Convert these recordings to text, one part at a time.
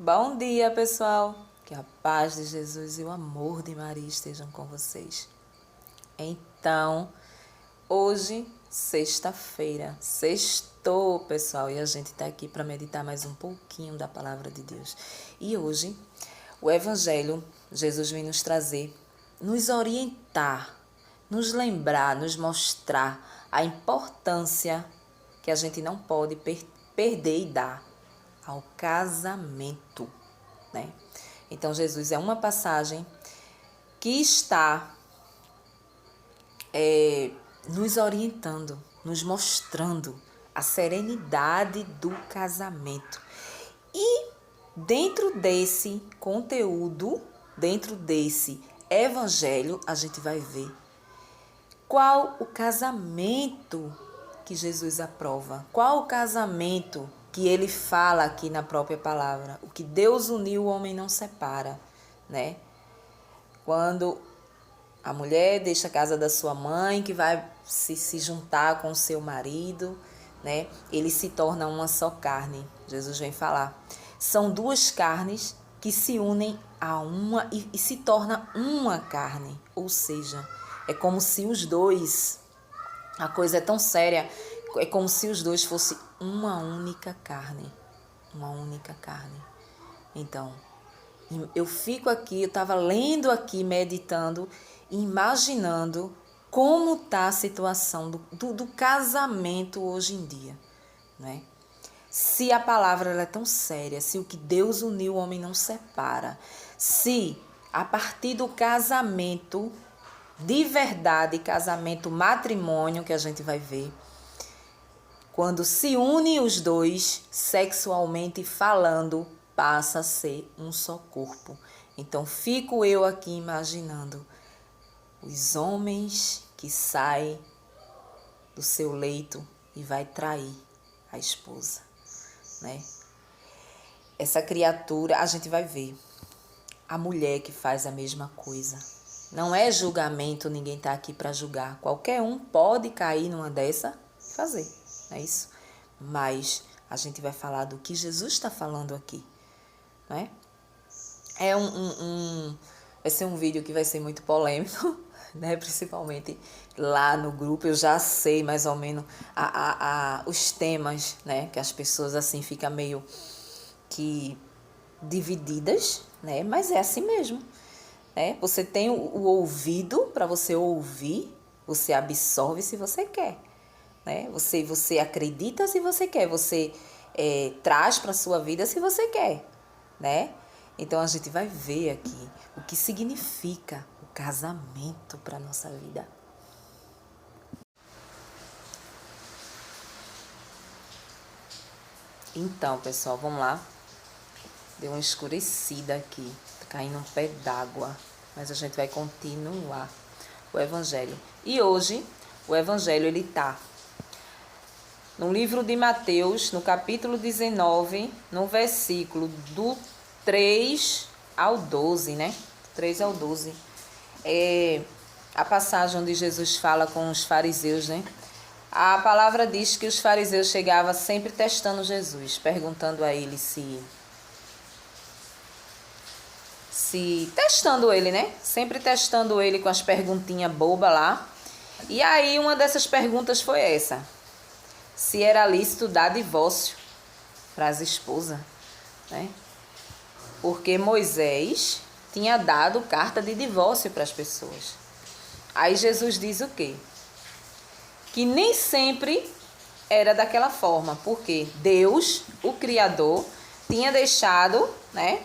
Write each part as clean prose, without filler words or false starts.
Bom dia, pessoal. Que a paz de Jesus e o amor de Maria estejam com vocês. Então, hoje, sexta-feira, sextou, pessoal, e a gente está aqui para meditar mais um pouquinho da palavra de Deus. E hoje, o Evangelho, Jesus vem nos trazer, nos orientar, nos lembrar, nos mostrar a importância que a gente não pode perder e dar ao casamento, né? Então, Jesus é uma passagem que está nos orientando, nos mostrando a serenidade do casamento. E dentro desse conteúdo, dentro desse evangelho, a gente vai ver qual o casamento que Jesus aprova, qual o casamento que ele fala aqui na própria palavra. O que Deus uniu, o homem não separa, né? Quando a mulher deixa a casa da sua mãe, que vai se juntar com o seu marido, né? Eles se tornam uma só carne. Jesus vem falar. São duas carnes que se unem a uma e se torna uma carne. Ou seja, é como se os dois, a coisa é tão séria, é como se os dois fossem uma única carne. Uma única carne. Então, eu fico aqui, eu estava lendo aqui, meditando, imaginando como está a situação do casamento hoje em dia, né? Se a palavra ela é tão séria, se o que Deus uniu o homem não separa, se a partir do casamento, de verdade, casamento, matrimônio, que a gente vai ver, quando se unem os dois, sexualmente falando, passa a ser um só corpo. Então, fico eu aqui imaginando os homens que saem do seu leito e vai trair a esposa, né? Essa criatura, a gente vai ver a mulher que faz a mesma coisa. Não é julgamento, ninguém está aqui para julgar. Qualquer um pode cair numa dessa e fazer, não é isso? Mas a gente vai falar do que Jesus está falando aqui, né? Vai ser um vídeo que vai ser muito polêmico, né? Principalmente lá no grupo. Eu já sei mais ou menos os temas, né? Que as pessoas assim ficam meio que divididas, né? Mas é assim mesmo, né? Você tem o ouvido para você ouvir, você absorve se você quer, né? Você acredita se você quer, você traz para a sua vida se você quer, né? Então a gente vai ver aqui o que significa o casamento para a nossa vida. Então, pessoal, vamos lá. Deu uma escurecida aqui, tá caindo um pé d'água, mas a gente vai continuar o evangelho. E hoje, o evangelho, ele tá no livro de Mateus, no capítulo 19, no versículo do 3 ao 12, né? 3 ao 12. É a passagem onde Jesus fala com os fariseus, né? A palavra diz que os fariseus chegavam sempre testando Jesus, perguntando a ele testando ele, né? Sempre testando ele com as perguntinhas bobas lá. E aí uma dessas perguntas foi essa: se era lícito dar divórcio para as esposas, né? Porque Moisés tinha dado carta de divórcio para as pessoas. Aí Jesus diz o quê? Que nem sempre era daquela forma, porque Deus, o Criador, tinha deixado, né,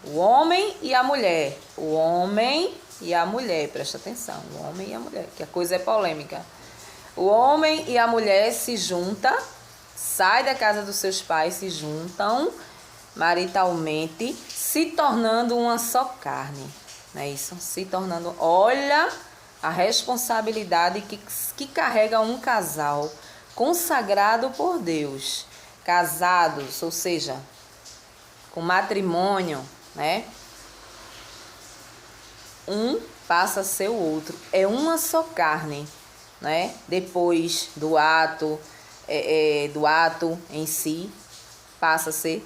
o homem e a mulher. O homem e a mulher, presta atenção, o homem e a mulher, que a coisa é polêmica. O homem e a mulher se juntam, saem da casa dos seus pais, se juntam maritalmente, se tornando uma só carne, não é isso? Se tornando, olha a responsabilidade que carrega um casal consagrado por Deus, casados, ou seja, com matrimônio, né? Um passa a ser o outro, é uma só carne, né? Depois do ato em si, passa a ser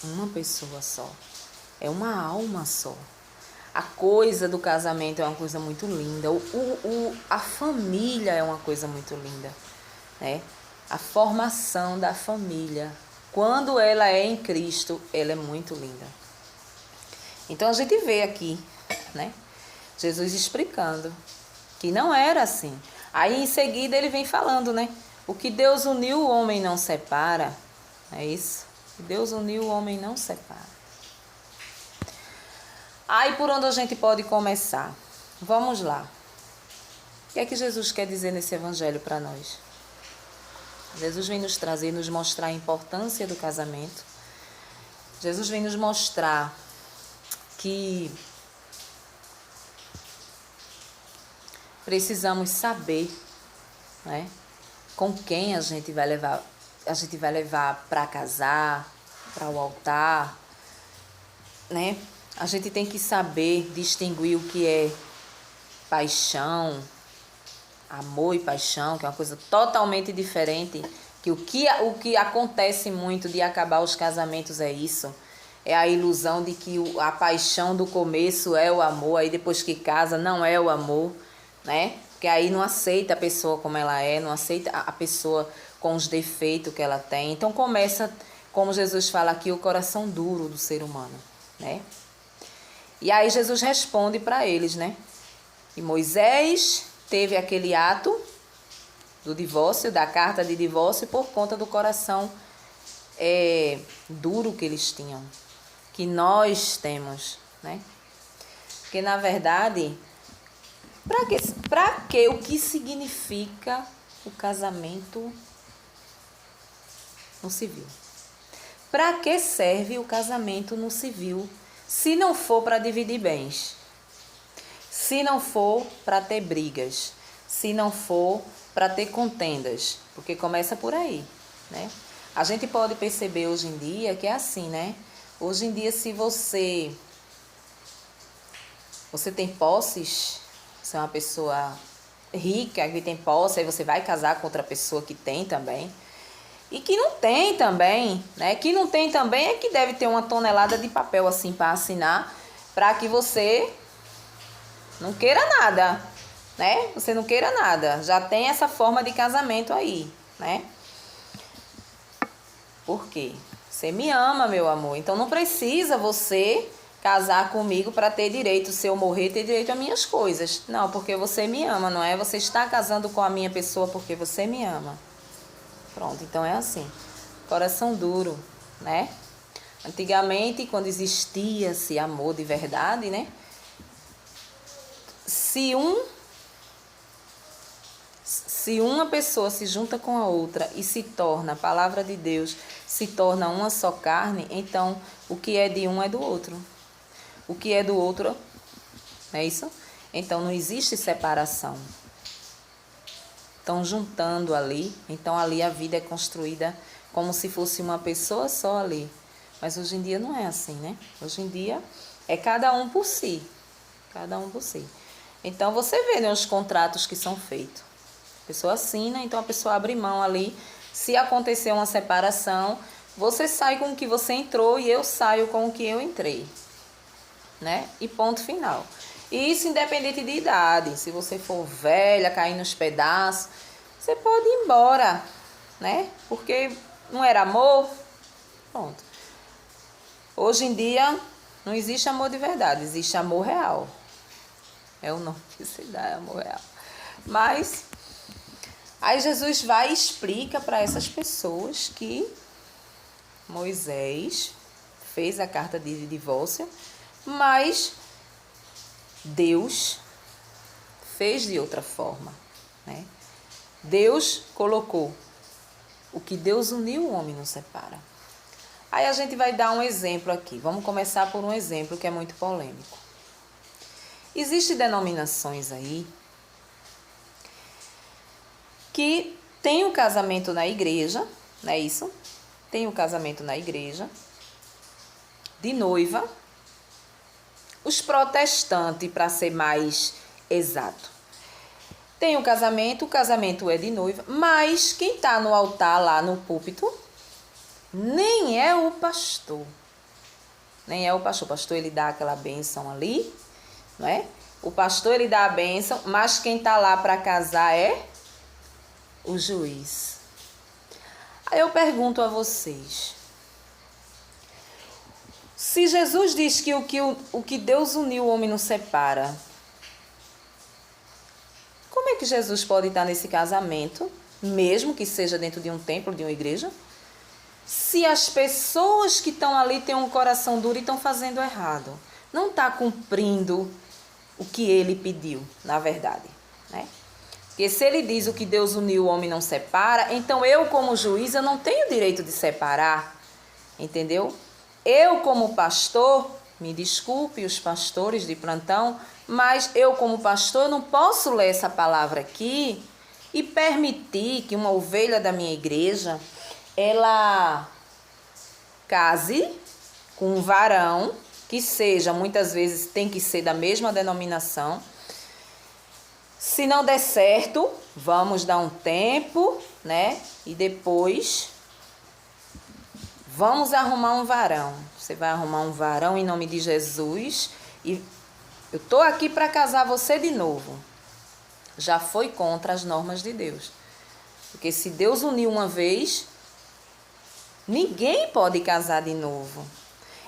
uma pessoa só. É uma alma só. A coisa do casamento é uma coisa muito linda. A família é uma coisa muito linda, né? A formação da família, quando ela é em Cristo, ela é muito linda. Então a gente vê aqui, né? Jesus explicando que não era assim. Aí em seguida ele vem falando, né? O que Deus uniu, o homem não separa. É isso? O que Deus uniu, o homem não separa. Aí por onde a gente pode começar? Vamos lá. O que é que Jesus quer dizer nesse evangelho para nós? Jesus vem nos trazer, nos mostrar a importância do casamento. Jesus vem nos mostrar que precisamos saber, né, com quem a gente vai levar para casar, para o altar, né? A gente tem que saber distinguir o que é paixão, amor e paixão, que é uma coisa totalmente diferente. Que o que acontece muito de acabar os casamentos é isso. É a ilusão de que a paixão do começo é o amor, aí depois que casa não é o amor, né? Porque aí não aceita a pessoa como ela é, não aceita a pessoa com os defeitos que ela tem. Então começa, como Jesus fala aqui, o coração duro do ser humano, né? E aí Jesus responde para eles, né? E Moisés teve aquele ato do divórcio, da carta de divórcio, por conta do coração duro que eles tinham, que nós temos, né? Porque na verdade, para que o que significa o casamento no civil? Para que serve o casamento no civil, se não for para dividir bens? Se não for para ter brigas, se não for para ter contendas, porque começa por aí, né? A gente pode perceber hoje em dia que é assim, né? Hoje em dia, se você tem posses, você é uma pessoa rica que tem posse, aí você vai casar com outra pessoa que tem também. E que não tem também, né? Que não tem também é que deve ter uma tonelada de papel assim para assinar, para que você não queira nada, né? Você não queira nada. Já tem essa forma de casamento aí, né? Por quê? Você me ama, meu amor. Então não precisa você casar comigo para ter direito, se eu morrer, ter direito às minhas coisas. Não, porque você me ama, não é? Você está casando com a minha pessoa porque você me ama. Pronto, então é assim. Coração duro, né? Antigamente, quando existia esse amor de verdade, né? Se uma pessoa se junta com a outra e se torna, a palavra de Deus, se torna uma só carne, então o que é de um é do outro. O que é do outro, não é isso? Então não existe separação. Estão juntando ali, então ali a vida é construída como se fosse uma pessoa só ali. Mas hoje em dia não é assim, né? Hoje em dia é cada um por si. Cada um por si. Então você vê, né, os contratos que são feitos. A pessoa assina, então a pessoa abre mão ali. Se acontecer uma separação, você sai com o que você entrou e eu saio com o que eu entrei, né? E ponto final. E isso independente de idade. Se você for velha, cair nos pedaços, você pode ir embora, né? Porque não era amor. Pronto. Hoje em dia não existe amor de verdade, existe amor real. É o nome que se dá, é amor real. Mas aí Jesus vai e explica para essas pessoas que Moisés fez a carta de divórcio, mas Deus fez de outra forma, né? Deus colocou o que Deus uniu, o homem não separa. Aí a gente vai dar um exemplo aqui. Vamos começar por um exemplo que é muito polêmico. Existem denominações aí que tem o casamento na igreja, não é isso? Tem o casamento na igreja, de noiva. Os protestantes, para ser mais exato, tem o casamento é de noiva, mas quem está no altar lá no púlpito nem é o pastor. nem é o pastor. O pastor, ele dá aquela bênção ali, não é? O pastor, ele dá a bênção, mas quem está lá para casar é o juiz. Aí eu pergunto a vocês, se Jesus diz que o que Deus uniu, o homem não separa, como é que Jesus pode estar nesse casamento, mesmo que seja dentro de um templo, de uma igreja, se as pessoas que estão ali têm um coração duro e estão fazendo errado? Não está cumprindo o que ele pediu, na verdade, né? Porque se ele diz o que Deus uniu, o homem não separa, então eu, como juiz, eu não tenho direito de separar, entendeu? Eu, como pastor, me desculpe os pastores de plantão, mas eu, como pastor, não posso ler essa palavra aqui e permitir que uma ovelha da minha igreja, ela case com um varão, que seja, muitas vezes tem que ser da mesma denominação. Se não der certo, vamos dar um tempo, né? E depois vamos arrumar um varão. Você vai arrumar um varão em nome de Jesus e eu estou aqui para casar você de novo. Já foi contra as normas de Deus. Porque se Deus uniu uma vez, ninguém pode casar de novo.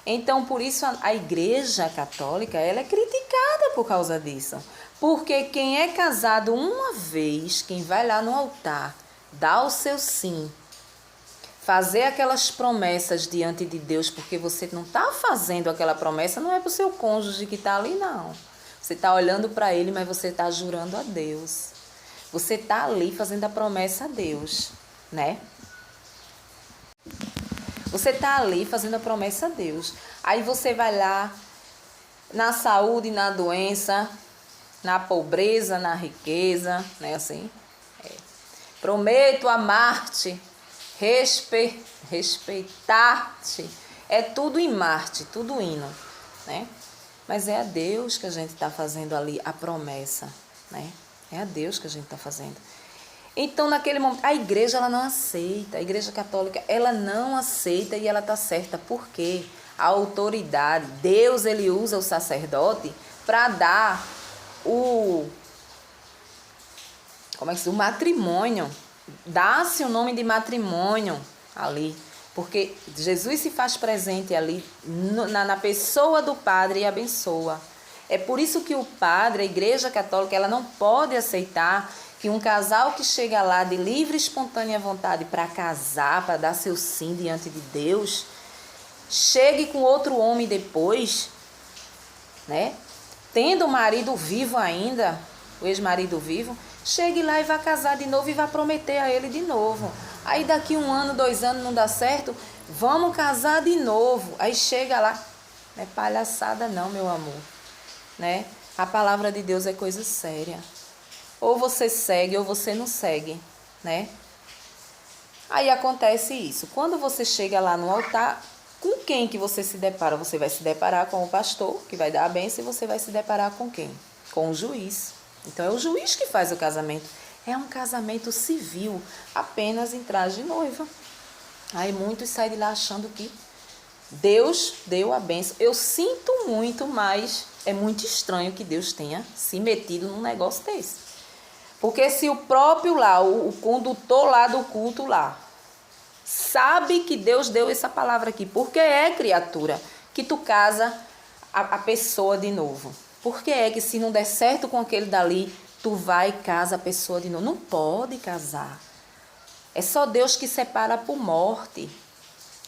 Então, por isso, a Igreja Católica, ela é criticada por causa disso. Porque quem é casado uma vez, quem vai lá no altar, dá o seu sim, fazer aquelas promessas diante de Deus, porque você não está fazendo aquela promessa, não é para o seu cônjuge que está ali, não. Você está olhando para ele, mas você está jurando a Deus. Você está ali fazendo a promessa a Deus, né? Você está ali fazendo a promessa a Deus. Aí você vai lá, na saúde, na doença, na pobreza, na riqueza, né? Assim. Prometo amar-te, respeitar-te. É tudo em Marte, tudo hino, né? Mas é a Deus que a gente está fazendo ali a promessa, né? É a Deus que a gente está fazendo. Então, naquele momento, a igreja, ela não aceita. A Igreja Católica, ela não aceita e ela está certa. Por quê? A autoridade, Deus, ele usa o sacerdote para dar o matrimônio. Dá-se o nome de matrimônio ali. Porque Jesus se faz presente ali na pessoa do padre e abençoa. É por isso que o padre, a Igreja Católica, ela não pode aceitar que um casal que chega lá de livre e espontânea vontade para casar, para dar seu sim diante de Deus, chegue com outro homem depois, né? Tendo o marido vivo ainda, o ex-marido vivo, chegue lá e vá casar de novo e vá prometer a ele de novo. Aí daqui 1 ano, 2 anos não dá certo, vamos casar de novo. Aí chega lá, não é palhaçada não, meu amor, né? A palavra de Deus é coisa séria. Ou você segue ou você não segue, né? Aí acontece isso. Quando você chega lá no altar, com quem que você se depara? Você vai se deparar com o pastor, que vai dar a bênção, e você vai se deparar com quem? Com o juiz. Então é o juiz que faz o casamento. É um casamento civil, apenas em traje de noiva. Aí muitos saem de lá achando que Deus deu a bênção. Eu sinto muito, mas é muito estranho que Deus tenha se metido num negócio desse. Porque se o próprio lá, o condutor lá do culto lá, sabe que Deus deu essa palavra aqui, porque é criatura que tu casa a pessoa de novo. Porque é que se não der certo com aquele dali, tu vai e casa a pessoa de novo. Não pode casar. É só Deus que separa por morte.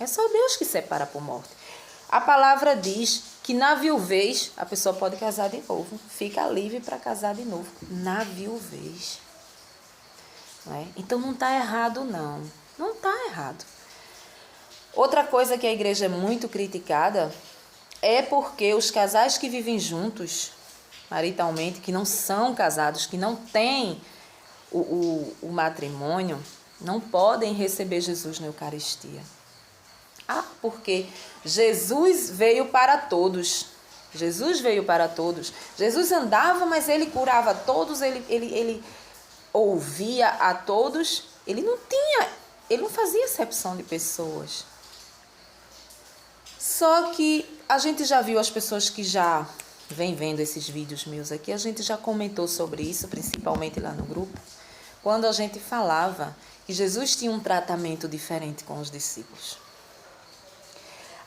É só Deus que separa por morte. A palavra diz que na viuvez a pessoa pode casar de novo. Fica livre para casar de novo. Na viuvez. Não é? Então não está errado, não. Não está errado. Outra coisa que a igreja é muito criticada é porque os casais que vivem juntos, maritalmente, que não são casados, que não têm o matrimônio, não podem receber Jesus na Eucaristia. Porque Jesus veio para todos. Jesus veio para todos. Jesus andava, mas ele curava todos, ele ouvia a todos. Ele não fazia acepção de pessoas. Só que a gente já viu, as pessoas que já vem vendo esses vídeos meus aqui, a gente já comentou sobre isso, principalmente lá no grupo, quando a gente falava que Jesus tinha um tratamento diferente com os discípulos.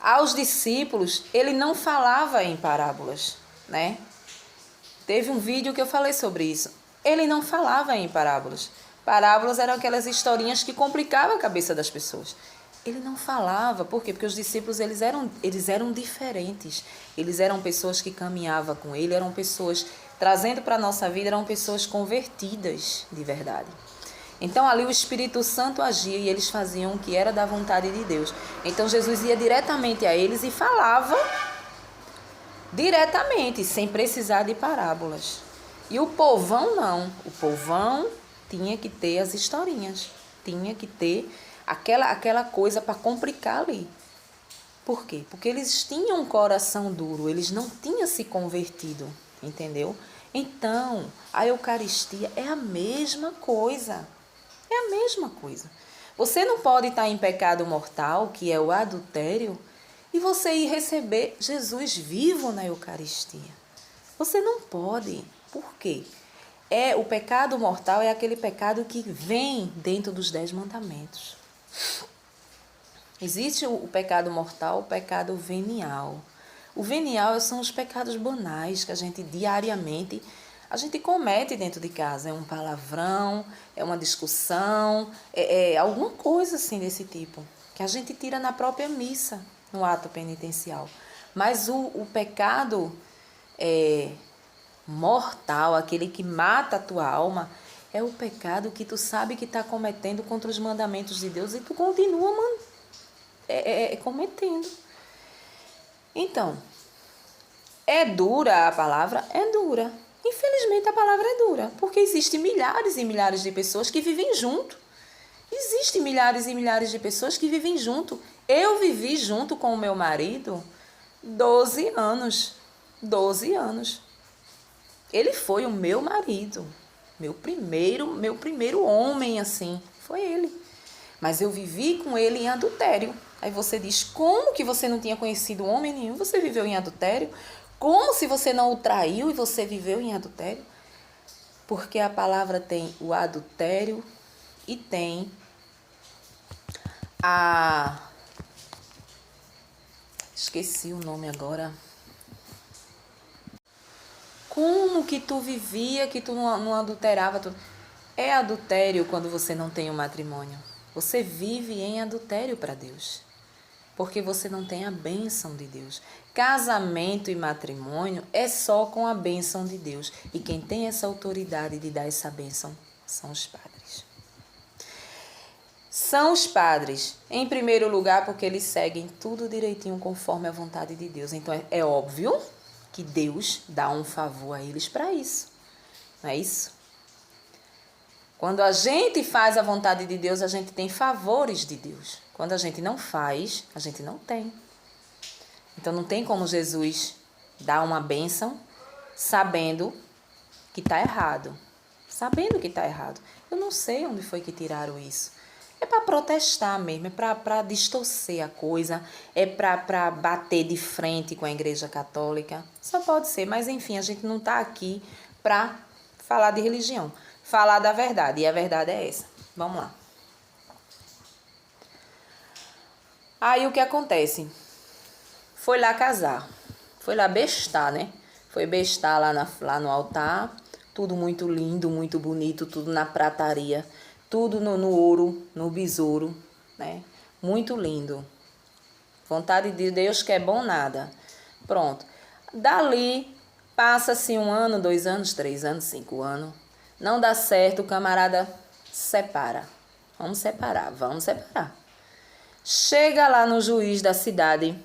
Aos discípulos, ele não falava em parábolas, né? Teve um vídeo que eu falei sobre isso. Ele não falava em parábolas. Parábolas eram aquelas historinhas que complicavam a cabeça das pessoas. Ele não falava, por quê? Porque os discípulos, eles eram diferentes. Eles eram pessoas que caminhavam com ele, eram pessoas, trazendo para a nossa vida, eram pessoas convertidas de verdade. Então ali o Espírito Santo agia e eles faziam o que era da vontade de Deus. Então Jesus ia diretamente a eles e falava diretamente, sem precisar de parábolas. E o povão não. O povão tinha que ter as historinhas. Tinha que ter aquela coisa para complicar ali. Por quê? Porque eles tinham um coração duro, eles não tinham se convertido, entendeu? Então, a Eucaristia é a mesma coisa. É a mesma coisa. Você não pode estar em pecado mortal, que é o adultério, e você ir receber Jesus vivo na Eucaristia. Você não pode. Por quê? O pecado mortal é aquele pecado que vem dentro dos 10 mandamentos. Existe o pecado mortal, o pecado venial. O venial são os pecados banais que a gente diariamente comete dentro de casa. É um palavrão, é uma discussão, alguma coisa assim desse tipo, que a gente tira na própria missa, no ato penitencial. Mas o pecado mortal, aquele que mata a tua alma, é o pecado que tu sabe que está cometendo contra os mandamentos de Deus e tu continua cometendo. Então, é dura a palavra? É dura. Infelizmente a palavra é dura, porque existem milhares e milhares de pessoas que vivem junto. Existem milhares e milhares de pessoas que vivem junto. Eu vivi junto com o meu marido 12 anos. 12 anos. Ele foi o meu marido. Meu primeiro homem, assim, foi ele. Mas eu vivi com ele em adultério. Aí você diz, como que você não tinha conhecido homem nenhum? Você viveu em adultério? Como se você não o traiu e você viveu em adultério? Porque a palavra tem o adultério e tem esqueci o nome agora. Como que tu vivia, que tu não adulterava? É adultério quando você não tem um matrimônio. Você vive em adultério para Deus. Porque você não tem a bênção de Deus. Casamento e matrimônio é só com a bênção de Deus. E quem tem essa autoridade de dar essa bênção são os padres. São os padres, em primeiro lugar, porque eles seguem tudo direitinho conforme a vontade de Deus. Então é óbvio que Deus dá um favor a eles para isso. Não é isso? Quando a gente faz a vontade de Deus, a gente tem favores de Deus. Quando a gente não faz, a gente não tem. Então não tem como Jesus dar uma bênção sabendo que está errado. Sabendo que está errado. Eu não sei onde foi que tiraram isso. É para protestar mesmo, é para distorcer a coisa, é para bater de frente com a Igreja Católica. Só pode ser, mas enfim, a gente não está aqui para falar de religião. Falar da verdade, e a verdade é essa. Vamos lá. Aí o que acontece? Foi lá casar, foi lá bestar, né? Foi bestar lá no altar, tudo muito lindo, muito bonito, tudo na prataria, tudo no ouro, no besouro, né? Muito lindo. Vontade de Deus que é bom nada. Pronto. Dali, passa-se 1 ano, 2 anos, 3 anos, 5 anos. Não dá certo, o camarada separa. Vamos separar. Chega lá no juiz da cidade.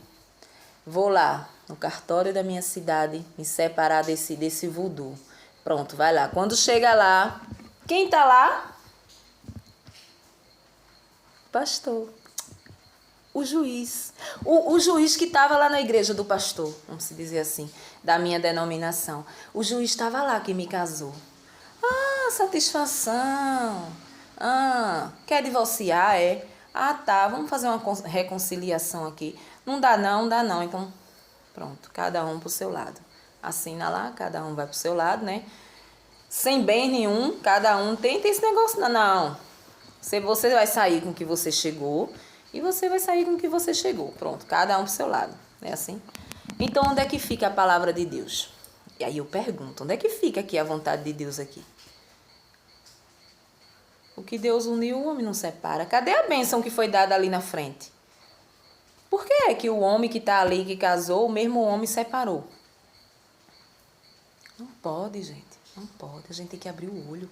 Vou lá no cartório da minha cidade me separar desse voodoo. Pronto, vai lá. Quando chega lá, quem tá lá? Pastor. O juiz. O juiz que estava lá na igreja do pastor, vamos dizer assim, da minha denominação. O juiz estava lá que me casou. Ah, satisfação. Ah, quer divorciar, é? Ah, tá, vamos fazer uma reconciliação aqui. Não dá não. Então, Pronto, cada um pro seu lado. Assina lá, cada um vai pro seu lado, né? Sem bem nenhum, cada um tem esse negócio, não. Você vai sair com o que você chegou e você vai sair com o que você chegou. Pronto, cada um pro seu lado. Não é assim? Então, onde é que fica a palavra de Deus? E aí eu pergunto, onde é que fica aqui a vontade de Deus aqui? O que Deus uniu, o homem não separa. Cadê a bênção que foi dada ali na frente? Por que é que o homem que está ali, que casou, o mesmo homem separou? Não pode, gente. Não pode. A gente tem que abrir o olho.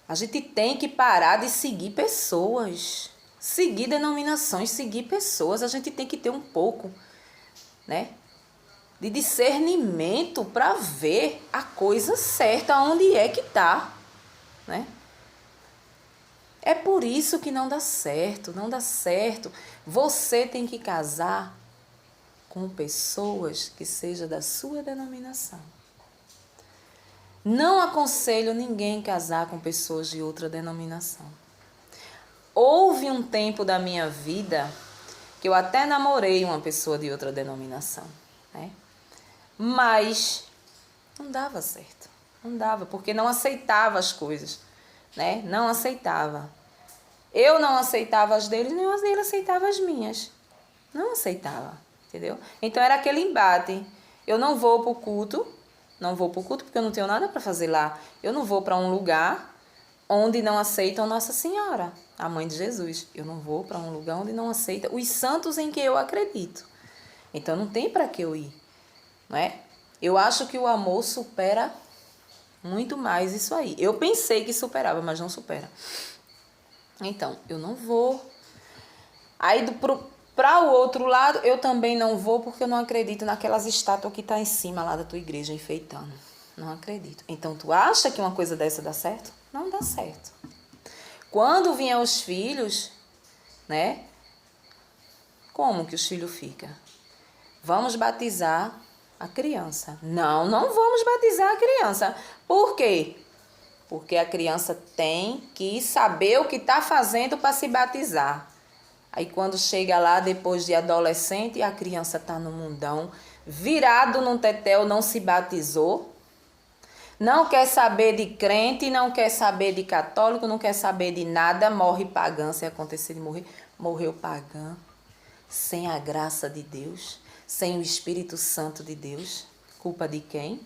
A gente tem que parar de seguir pessoas. Seguir denominações, seguir pessoas. A gente tem que ter um pouco, né, de discernimento para ver a coisa certa, onde é que está, né? É por isso que não dá certo, não dá certo. Você tem que casar com pessoas que sejam da sua denominação. Não aconselho ninguém casar com pessoas de outra denominação. Houve um tempo da minha vida que eu até namorei uma pessoa de outra denominação, né? Mas não dava certo. Não dava, porque não aceitava as coisas, né? Não aceitava. Eu não aceitava as deles, nem ele aceitava as minhas. Não aceitava, entendeu? Então era aquele embate. Eu não vou para o culto, porque eu não tenho nada para fazer lá. Eu não vou para um lugar onde não aceitam Nossa Senhora, a Mãe de Jesus. Eu não vou para um lugar onde não aceita os santos em que eu acredito. Então não tem para que eu ir, não é? Eu acho que o amor supera muito mais isso aí. Eu pensei que superava, mas não supera. Então, eu não vou. Aí, para o outro lado, eu também não vou, porque eu não acredito naquelas estátuas que tá em cima lá da tua igreja, enfeitando. Não acredito. Então, tu acha que uma coisa dessa dá certo? Não dá certo. Quando vier os filhos, né? Como que os filhos ficam? Vamos batizar a criança. Não, não vamos batizar a criança. Por quê? Porque a criança tem que saber o que está fazendo para se batizar. Aí quando chega lá, depois de adolescente, a criança está no mundão, virado num tetel, não se batizou, não quer saber de crente, não quer saber de católico, não quer saber de nada, morre pagã, se acontecer de morrer, morreu pagã, sem a graça de Deus, sem o Espírito Santo de Deus. Culpa de quem?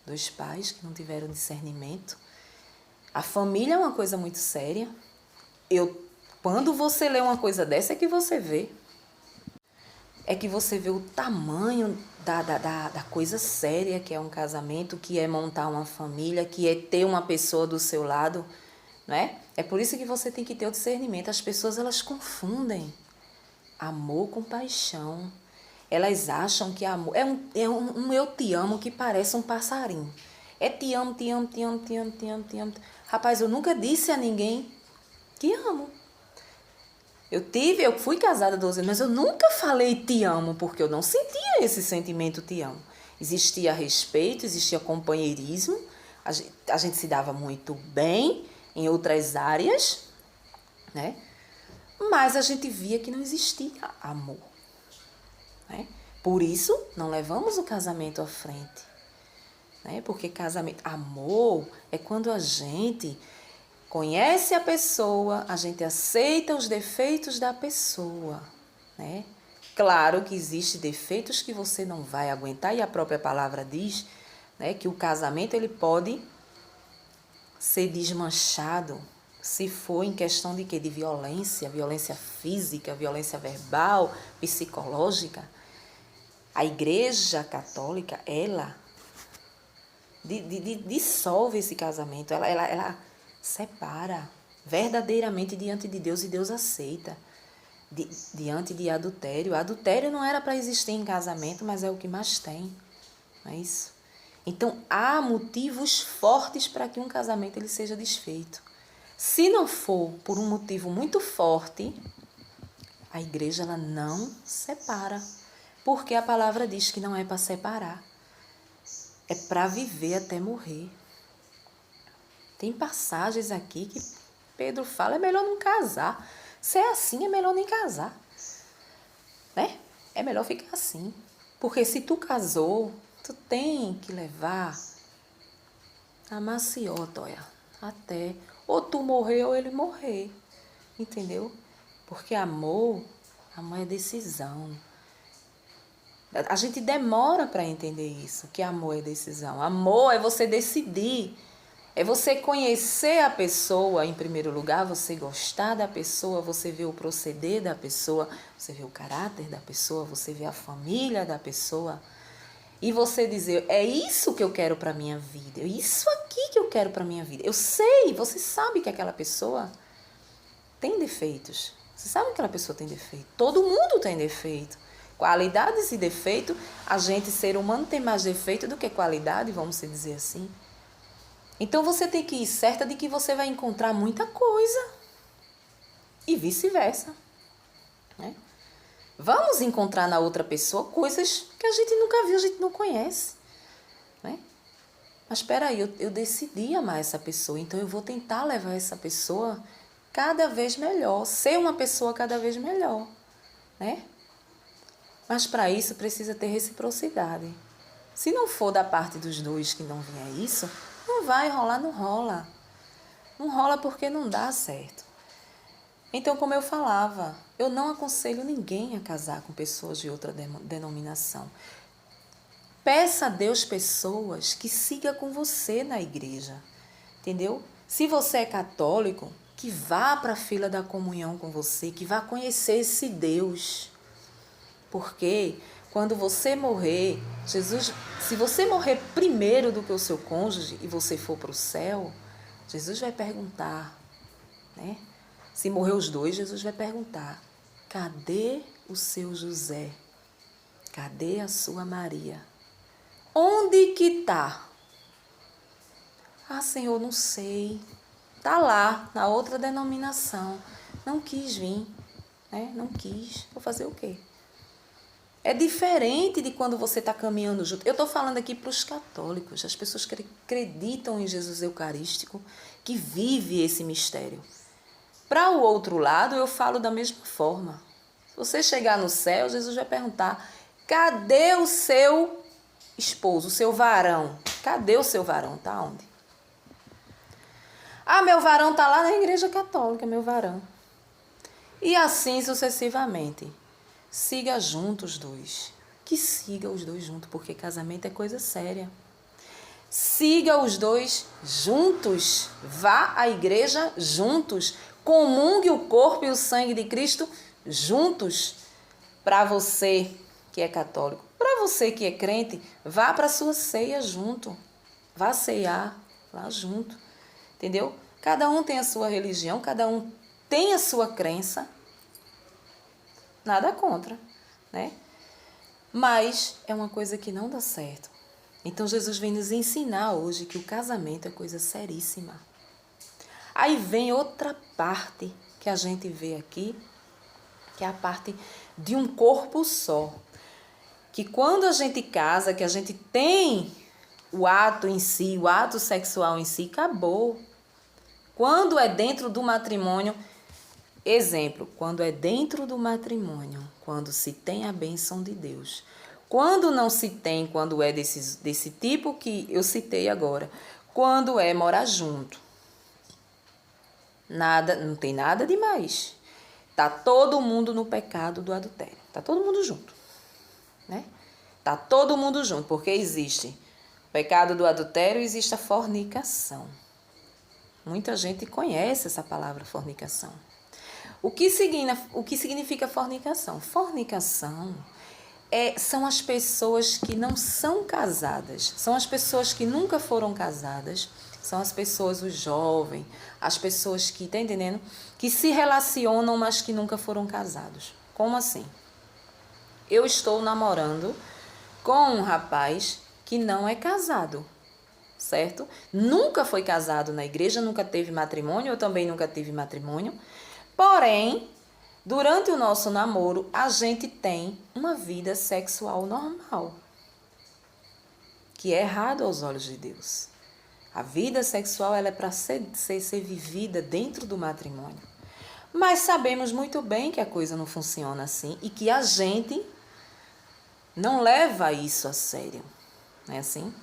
Dos pais que não tiveram discernimento. A família é uma coisa muito séria. Quando você lê uma coisa dessa, é que você vê. É que você vê o tamanho da coisa séria que é um casamento, que é montar uma família, que é ter uma pessoa do seu lado, não é? É por isso que você tem que ter o discernimento. As pessoas, elas confundem amor com paixão. Elas acham que amor é um eu te amo que parece um passarinho. É te amo, te amo, te amo, te amo, te amo, te amo. Rapaz, eu nunca disse a ninguém que amo. Eu fui casada 12 anos, mas eu nunca falei te amo, porque eu não sentia esse sentimento te amo. Existia respeito, existia companheirismo, a gente se dava muito bem em outras áreas, né? Mas a gente via que não existia amor, né? Por isso, não levamos o casamento à frente, né? Porque casamento, amor é quando a gente conhece a pessoa, a gente aceita os defeitos da pessoa, né? Claro que existem defeitos que você não vai aguentar, e a própria palavra diz, né, que o casamento ele pode ser desmanchado se for em questão de quê? De violência, violência física, violência verbal, psicológica. A Igreja Católica, ela dissolve esse casamento, ela separa verdadeiramente diante de Deus, e Deus aceita. Diante de adultério. Adultério não era para existir em casamento, mas é o que mais tem. Não é isso? Então, há motivos fortes para que um casamento ele seja desfeito. Se não for por um motivo muito forte, a igreja ela não separa. Porque a palavra diz que não é para separar. É para viver até morrer. Tem passagens aqui que Pedro fala, é melhor não casar. Se é assim, é melhor nem casar. Né? É melhor ficar assim. Porque se tu casou, tu tem que levar a maciota, olha, até ou tu morrer ou ele morrer, entendeu? Porque amor é decisão. A gente demora para entender isso, que amor é decisão. Amor é você decidir, é você conhecer a pessoa em primeiro lugar, você gostar da pessoa, você ver o proceder da pessoa, você ver o caráter da pessoa, você ver a família da pessoa. E você dizer, é isso que eu quero para minha vida, é isso aqui que eu quero para minha vida. Eu sei, você sabe que aquela pessoa tem defeitos. Você sabe que aquela pessoa tem defeito. Todo mundo tem defeito. Qualidades e defeito, a gente, ser humano, tem mais defeito do que qualidade, vamos dizer assim. Então você tem que ir certa de que você vai encontrar muita coisa. E vice-versa, né? Vamos encontrar na outra pessoa coisas que a gente nunca viu, a gente não conhece, né? Mas espera aí, eu decidi amar essa pessoa, então eu vou tentar levar essa pessoa cada vez melhor, ser uma pessoa cada vez melhor, né? Mas para isso precisa ter reciprocidade. Se não for da parte dos dois que não vier isso, não vai rolar, não rola. Não rola porque não dá certo. Então, como eu falava, eu não aconselho ninguém a casar com pessoas de outra denominação. Peça a Deus pessoas que sigam com você na igreja, entendeu? Se você é católico, que vá para a fila da comunhão com você, que vá conhecer esse Deus. Porque quando você morrer, Jesus, se você morrer primeiro do que o seu cônjuge e você for para o céu, Jesus vai perguntar, né? Se morrer os dois, Jesus vai perguntar, cadê o seu José? Cadê a sua Maria? Onde que está? Ah, Senhor, não sei. Está lá, na outra denominação. Não quis vir, né? Não quis. Vou fazer o quê? É diferente de quando você está caminhando junto. Eu estou falando aqui para os católicos, as pessoas que acreditam em Jesus Eucarístico, que vive esse mistério. Para o outro lado, eu falo da mesma forma. Se você chegar no céu, Jesus vai perguntar, cadê o seu esposo, o seu varão? Cadê o seu varão? Está onde? Ah, meu varão está lá na igreja católica, meu varão. E assim sucessivamente. Siga juntos os dois. Que siga os dois juntos, porque casamento é coisa séria. Siga os dois juntos. Vá à igreja juntos. Comungue o corpo e o sangue de Cristo juntos. Para você que é católico, para você que é crente, vá para a sua ceia junto. Vá ceiar lá junto. Entendeu? Cada um tem a sua religião, cada um tem a sua crença. Nada contra, né? Mas é uma coisa que não dá certo. Então Jesus vem nos ensinar hoje que o casamento é coisa seríssima. Aí vem outra parte que a gente vê aqui, que é a parte de um corpo só. Que quando a gente casa, que a gente tem o ato em si, o ato sexual em si, acabou. Quando é dentro do matrimônio, exemplo, quando é dentro do matrimônio, quando se tem a bênção de Deus. Quando não se tem, quando é desse tipo que eu citei agora, quando é morar junto. Nada, não tem nada demais. Tá todo mundo no pecado do adultério. Tá todo mundo junto, né? Tá todo mundo junto, porque existe o pecado do adultério e existe a fornicação. Muita gente conhece essa palavra fornicação. O que significa fornicação? Fornicação são as pessoas que não são casadas, são as pessoas que nunca foram casadas, são as pessoas, os jovens, as pessoas que, tá entendendo? Que se relacionam, mas que nunca foram casados. Como assim? Eu estou namorando com um rapaz que não é casado, certo? Nunca foi casado na igreja, nunca teve matrimônio, eu também nunca tive matrimônio. Porém, durante o nosso namoro, a gente tem uma vida sexual normal, que é errado aos olhos de Deus. A vida sexual ela é para ser vivida dentro do matrimônio. Mas sabemos muito bem que a coisa não funciona assim e que a gente não leva isso a sério. Não é assim?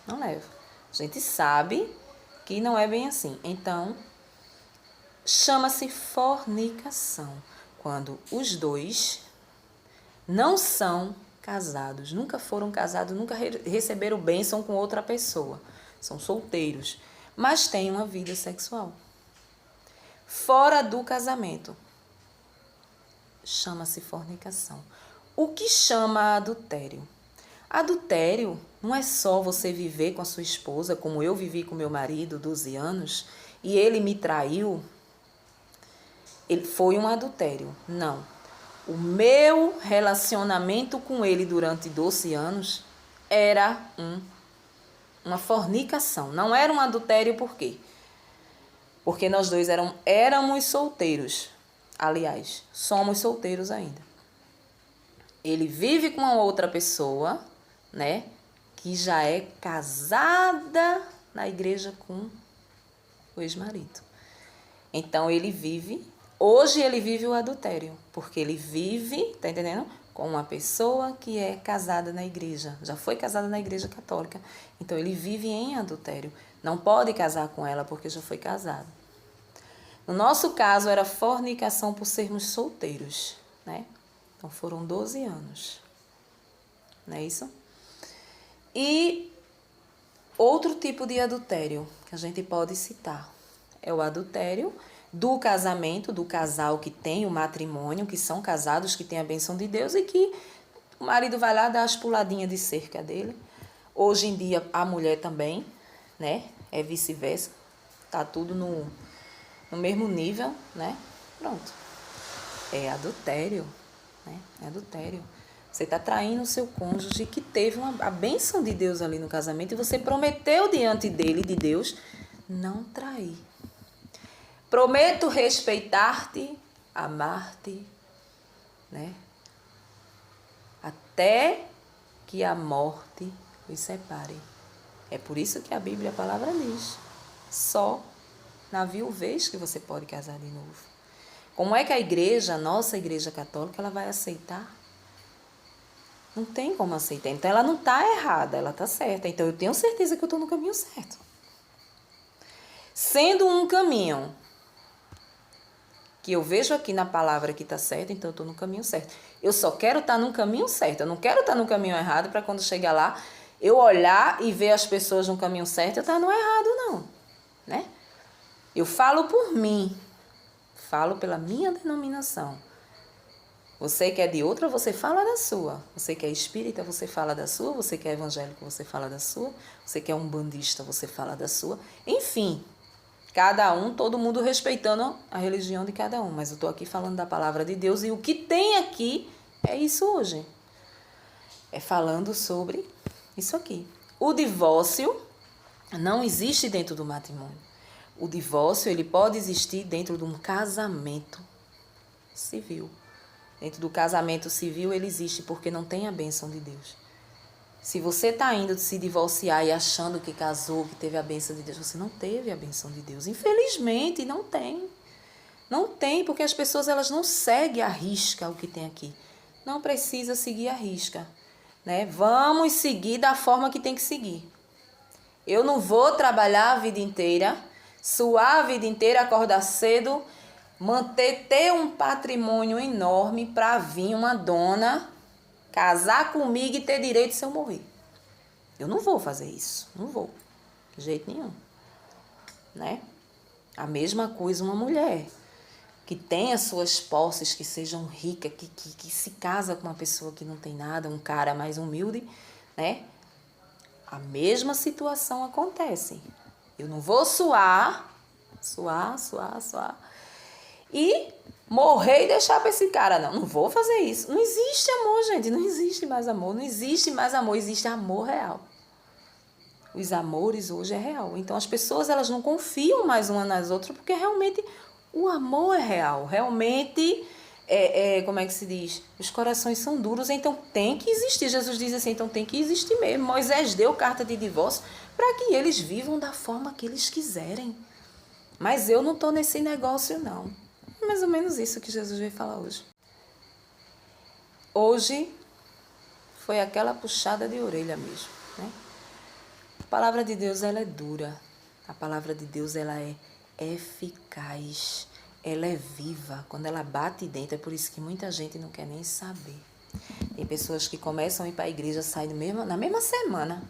Não leva. A gente sabe que não é bem assim. Então, chama-se fornicação. Quando os dois não são casados, nunca foram casados, nunca receberam bênção com outra pessoa. São solteiros, mas têm uma vida sexual. Fora do casamento. Chama-se fornicação. O que chama adultério? Adultério não é só você viver com a sua esposa, como eu vivi com meu marido, 12 anos, e ele me traiu. Ele foi um adultério. Não. O meu relacionamento com ele durante 12 anos era uma fornicação. Não era um adultério por quê? Porque nós dois éramos solteiros. Aliás, somos solteiros ainda. Ele vive com uma outra pessoa, né? Que já é casada na igreja com o ex-marido. Então, hoje ele vive o adultério. Porque ele vive, tá entendendo? Com uma pessoa que é casada na igreja. Já foi casada na igreja católica. Então, ele vive em adultério. Não pode casar com ela porque já foi casado. No nosso caso, era fornicação por sermos solteiros, né? Então, foram 12 anos. Não é isso? E outro tipo de adultério que a gente pode citar é o adultério do casamento, do casal que tem o matrimônio, que são casados, que tem a bênção de Deus e que o marido vai lá dar as puladinhas de cerca dele. Hoje em dia, a mulher também, né? É vice-versa. Tá tudo no mesmo nível, né? Pronto. É adultério, né? É adultério. Você está traindo o seu cônjuge que teve a bênção de Deus ali no casamento e você prometeu diante dele, de Deus, não trair. Prometo respeitar-te, amar-te, né? Até que a morte os separe. É por isso que a Bíblia, a palavra diz, só na viuvez que você pode casar de novo. Como é que a igreja, a nossa igreja católica, ela vai aceitar? Não tem como aceitar. Então, ela não está errada, ela está certa. Então, eu tenho certeza que eu estou no caminho certo. Sendo um caminho que eu vejo aqui na palavra que está certo, então eu estou no caminho certo. Eu só quero estar no caminho certo. Eu não quero estar no caminho errado para quando chegar lá, eu olhar e ver as pessoas no caminho certo e eu estar no errado, não. Né? Eu falo por mim. Falo pela minha denominação. Você que é de outra, você fala da sua. Você que é espírita, você fala da sua. Você que é evangélico, você fala da sua. Você que é umbandista, você fala da sua. Enfim, cada um, todo mundo respeitando a religião de cada um. Mas eu estou aqui falando da palavra de Deus e o que tem aqui é isso hoje. É falando sobre isso aqui. O divórcio não existe dentro do matrimônio. O divórcio, ele pode existir dentro de um casamento civil. Dentro do casamento civil, ele existe porque não tem a bênção de Deus. Se você está indo se divorciar e achando que casou, que teve a bênção de Deus, você não teve a bênção de Deus. Infelizmente, não tem. Não tem, porque as pessoas elas não seguem à risca o que tem aqui. Não precisa seguir à risca. Né? Vamos seguir da forma que tem que seguir. Eu não vou trabalhar a vida inteira, suar a vida inteira, acordar cedo, ter um patrimônio enorme para vir uma dona casar comigo e ter direito se eu morrer. Eu não vou fazer isso, não vou, de jeito nenhum. Né? A mesma coisa uma mulher que tenha suas posses, que sejam ricas, que se casa com uma pessoa que não tem nada, um cara mais humilde, né? A mesma situação acontece. Eu não vou suar e morrer e deixar para esse cara. Não vou fazer isso. Não existe amor, gente. Não existe mais amor. Não existe mais amor. Existe amor real. Os amores hoje é real. Então, as pessoas elas não confiam mais uma nas outras porque realmente o amor é real. Realmente, como é que se diz? Os corações são duros, então tem que existir. Jesus diz assim, então tem que existir mesmo. Moisés deu carta de divórcio para que eles vivam da forma que eles quiserem. Mas eu não estou nesse negócio, não. É mais ou menos isso que Jesus veio falar hoje. Hoje foi aquela puxada de orelha mesmo, né? A palavra de Deus, ela é dura. A palavra de Deus, ela é eficaz. Ela é viva. Quando ela bate dentro, é por isso que muita gente não quer nem saber. Tem pessoas que começam a ir para a igreja, saem na mesma semana.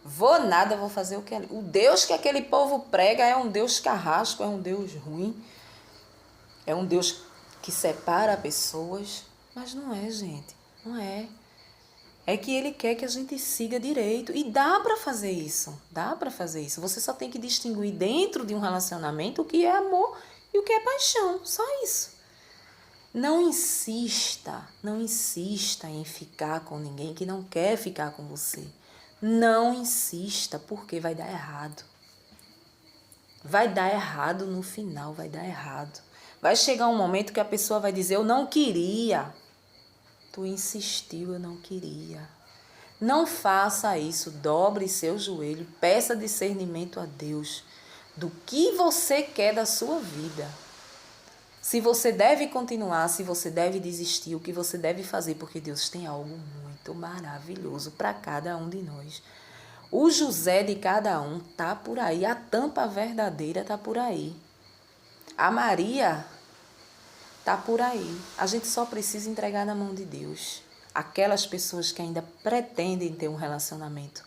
Vou nada, vou fazer o Deus que aquele povo prega é um Deus carrasco, é um Deus ruim. É um Deus que separa pessoas. Mas não é, gente. Não é. É que Ele quer que a gente siga direito. E dá para fazer isso. Dá para fazer isso. Você só tem que distinguir dentro de um relacionamento o que é amor e o que é paixão. Só isso. Não insista em ficar com ninguém que não quer ficar com você. Não insista, porque vai dar errado. Vai dar errado no final, vai dar errado. Vai chegar um momento que a pessoa vai dizer, eu não queria. Tu insistiu, eu não queria. Não faça isso, dobre seu joelho, peça discernimento a Deus do que você quer da sua vida. Se você deve continuar, se você deve desistir, o que você deve fazer, porque Deus tem algo muito maravilhoso para cada um de nós. O José de cada um tá por aí, a tampa verdadeira tá por aí. A Maria tá por aí. A gente só precisa entregar na mão de Deus. Aquelas pessoas que ainda pretendem ter um relacionamento.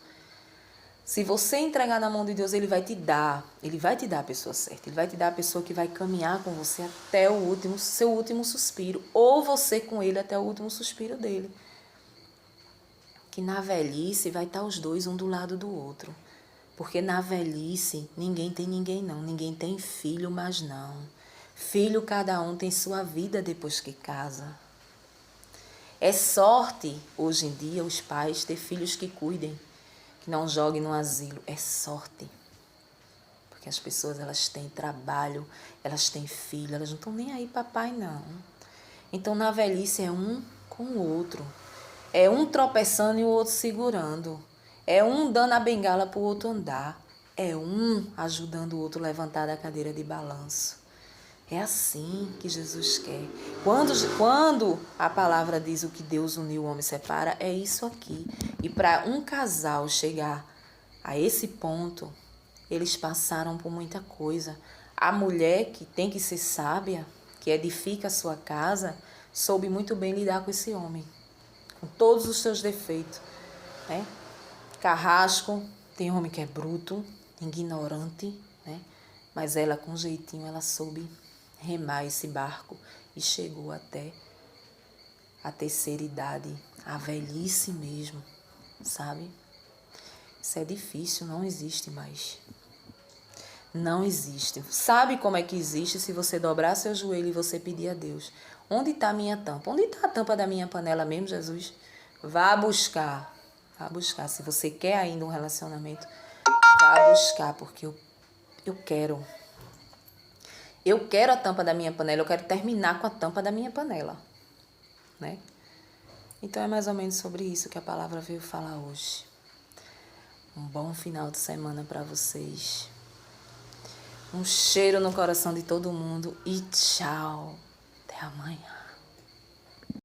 Se você entregar na mão de Deus, Ele vai te dar a pessoa certa. Ele vai te dar a pessoa que vai caminhar com você até o seu último suspiro. Ou você com ele até o último suspiro dele. Que na velhice vai estar os dois um do lado do outro. Porque na velhice ninguém tem ninguém não. Ninguém tem filho, mas não. Filho, cada um tem sua vida depois que casa. É sorte, hoje em dia, os pais ter filhos que cuidem. Que não joguem no asilo, é sorte. Porque as pessoas, elas têm trabalho, elas têm filho, elas não estão nem aí papai, não. Então, na velhice, é um com o outro. É um tropeçando e o outro segurando. É um dando a bengala para o outro andar. É um ajudando o outro a levantar da cadeira de balanço. É assim que Jesus quer. Quando a palavra diz o que Deus uniu, o homem separa, é isso aqui. E para um casal chegar a esse ponto, eles passaram por muita coisa. A mulher que tem que ser sábia, que edifica a sua casa, soube muito bem lidar com esse homem, com todos os seus defeitos, né? Carrasco, tem homem que é bruto, ignorante, né? Mas ela, com jeitinho, ela soube remar esse barco e chegou até a terceira idade, a velhice mesmo, sabe? Isso é difícil, não existe mais. Não existe. Sabe como é que existe se você dobrar seu joelho e você pedir a Deus? Onde está a minha tampa? Onde está a tampa da minha panela mesmo, Jesus? Vá buscar. Vá buscar. Se você quer ainda um relacionamento, vá buscar, porque eu quero. Eu quero a tampa da minha panela, eu quero terminar com a tampa da minha panela, né? Então é mais ou menos sobre isso que a palavra veio falar hoje. Um bom final de semana para vocês. Um cheiro no coração de todo mundo e tchau. Até amanhã.